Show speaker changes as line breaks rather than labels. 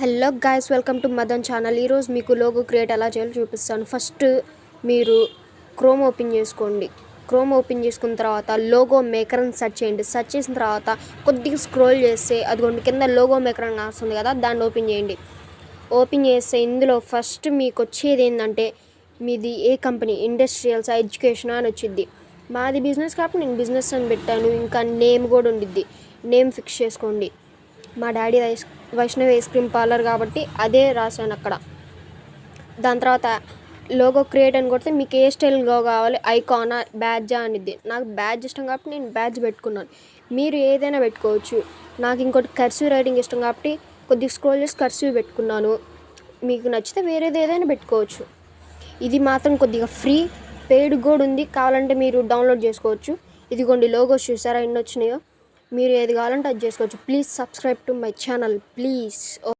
Hello guys, welcome to Madan channel. ఈరోజు మీకు logo create ఎలా చేయాలో చూపిస్తాను. ఫస్ట్ మీరు క్రోమ్ ఓపెన్ చేసుకోండి. క్రోమ్ ఓపెన్ చేసుకున్న తర్వాత లోగో మేకర్ అని సెర్చ్ చేయండి. సెర్చ్ చేసిన తర్వాత కొద్దిగా స్క్రోల్ చేస్తే అదిగోండి కింద లోగో మేకర్ అని వస్తుంది కదా, దాన్ని ఓపెన్ చేయండి. ఓపెన్ చేస్తే ఇందులో ఫస్ట్ మీకు వచ్చేది ఏంటంటే మీది ఏ కంపెనీ, ఇండస్ట్రియల్స్, ఎడ్యుకేషన్ అని వచ్చింది. మాది బిజినెస్ కాబట్టి నేను బిజినెస్ అని పెట్టాను. ఇంకా నేమ్ కూడా ఉండిద్ది, నేమ్ ఫిక్స్ చేసుకోండి. మా daddy Vaishnavi ice cream parlour కాబట్టి అదే రాశాను అక్కడ. దాని తర్వాత లోగో క్రియేట్ అని కొడితే మీకు ఏ స్టైల్గా కావాలి, ఐకానా, బ్యాడ్జా అనిద్ది. నాకు బ్యాడ్జ్ ఇష్టం కాబట్టి నేను బ్యాడ్జ్ పెట్టుకున్నాను. మీరు ఏదైనా పెట్టుకోవచ్చు. నాకు ఇంకోటి కర్సివ్ రైటింగ్ ఇష్టం కాబట్టి కొద్దిగా స్క్రోల్ చేసి కర్సివ్ పెట్టుకున్నాను. మీకు నచ్చితే వేరేది ఏదైనా పెట్టుకోవచ్చు. ఇది మాత్రం కొద్దిగా ఫ్రీ, పెయిడ్ కూడా ఉంది, కావాలంటే మీరు డౌన్లోడ్ చేసుకోవచ్చు. ఇదిగోండి లోగోస్ చూసారా ఎన్ని వచ్చినాయో. మీరు ఏది కావాలంటే అది చేసుకోవచ్చు. Please subscribe to my channel please.